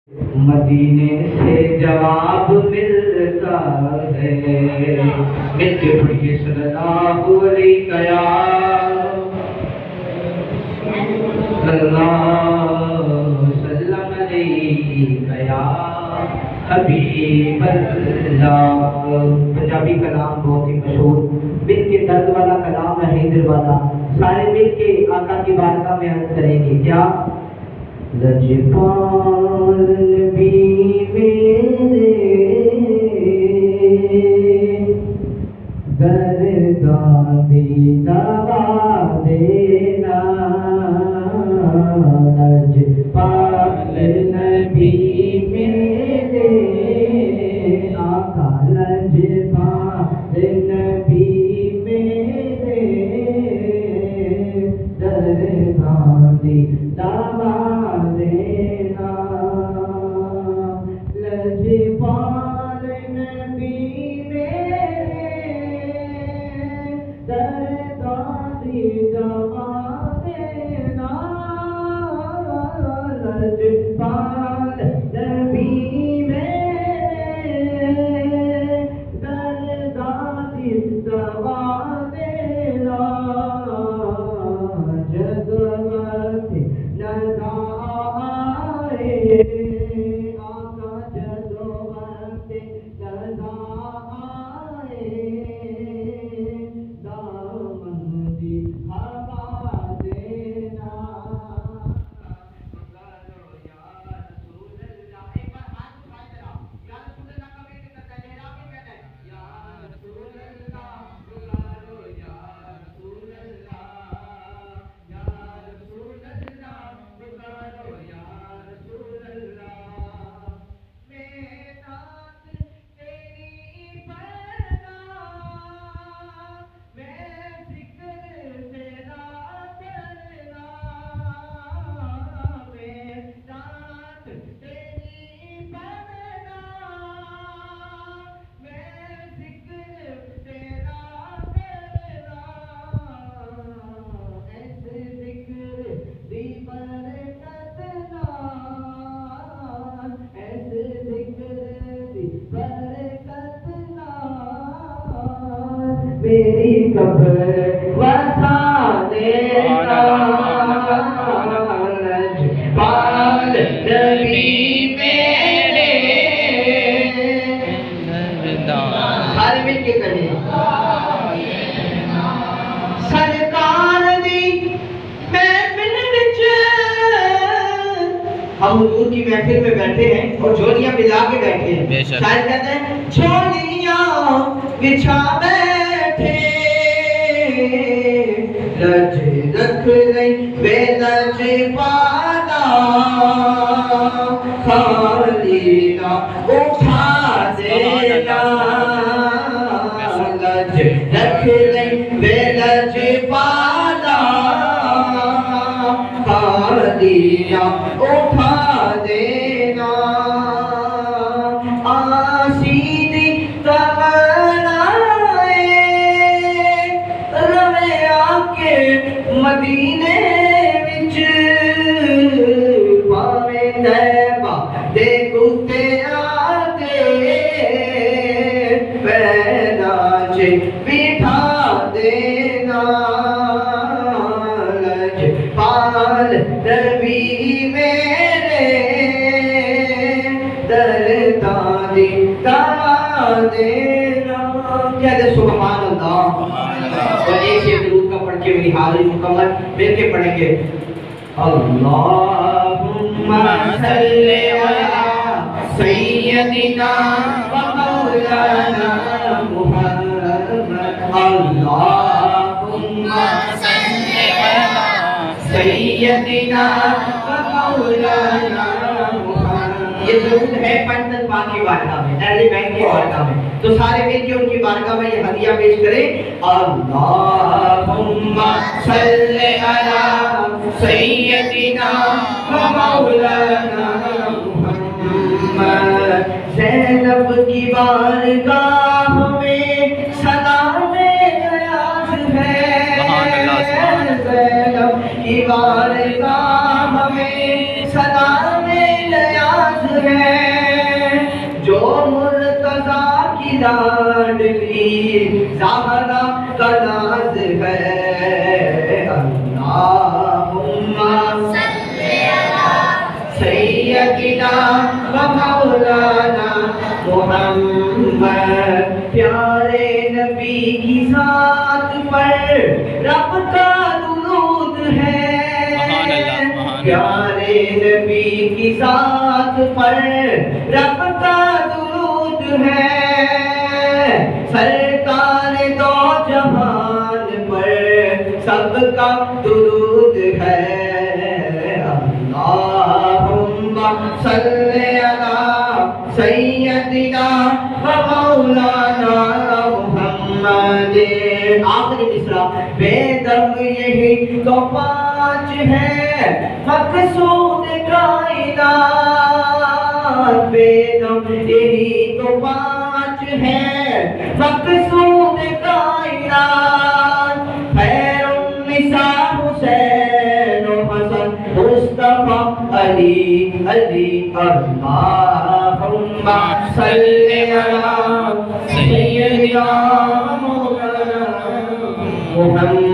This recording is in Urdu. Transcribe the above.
مدینے سے جواب ملتا ہے، مل کے پڑھیے صلی اللہ علیہ وسلم یا حبیب اللہ۔ پنجابی کلام بہت ہی مشہور، مل کے درد والا کلام ہے، حیدر والا، سارے مل کے آقا کی بارگاہ میں عرض کریں گے کیا؟ لجپال نبی میرے درداں دی دوا دینا، لجپال نبی میرے آقا، لجپال نبی میرے درداں دی دوا دینا، لجپال نبی میرے درداں دی دوا دینا، لجپال نبی میرے درداں دی دوا دینا، جدوت ندا آئے آقا، جدوت ندا آئے دامن دی ہوا دینا، پکارو یا رسول اللہ، ایک بار ہاتھ اٹھائے ذرا، یا رسول اللہ کا ویٹ کرتا ہے، میرا بھی کہنا ہے یا رسول اللہ، پکارو یا رسول اللہ، یا رسول اللہ، پکارو یا رسول اللہ، میں نات تیری پڑھنا، میں ذکر تیرا کرنا، میں نات تیری پڑھنا، میں ذکر تیرا کرنا، ایسے ذکر دی برکت نال، ایسے ذکر دی برکت نال میری قبر وسا دینا، لجپال نبی میرے سارے مل کے کہیں سرکار دی محفل وچ، ہم حضور کی محفل میں بیٹھے ہیں اور جھولیاں ملا کے بیٹھے ہیں، شاید کہتے ہیں جھولیاں بچھا بیٹھے، لج رکھ لئی بے لج پالا، خالی نہ اٹھا دینا، لج رکھ لئی بے لج پالا، خالی نہ اٹھا دینا، آسیدی تمنائے روے آکے مدینے وچ، پاویں طیبہ دے کتے آتے پیدا چ بٹھا دینا، لجپال نبی میرے درداں دی دوا دینا، کہہ دے سبحان اللہ۔ اور ایک سے درود کا پڑھ کے میری حاضری مکمل مل کے پڑھیں گے، اللہم صلی علی سیدنا و مولانا محمد، اللہم صلی علی سیدنا و مولانا محمد۔ یہ درود ہے پنجتن پاک کی بارگاہ میں، اہل بیت کی بارگاہ میں، تو سارے مل کے ان کی بارگاہ میں یہ ہدیہ پیش کریں، اللہم صلی علی سیدنا و مولانا محمد۔ زینب کی بارگاہ میں سلام نیاز ہے، زینب کی بارگاہ میں سلام نیاز ہے جو مرتضیٰ کی لاڈلی زہرا کا ناز ہے اللہم صلی علی سیدنا و مولانا محمد پیارے نبی کی ذات پر رب کا درود ہے پیارے نبی کی ذات پر رب کا درود ہے سرکار دو جہان پر سب کا درود ہے اللہم صلی علی سیدنا و مولانا محمد آخری مصرع بے دم یہی تو پانچ ہے مقصود کائنات بے دم یہی تو پانچ ہے مقصود کائنات خیر النساء حسین و حسن مصطفیٰ علی علی اللہم صلی علی سیدنا محمد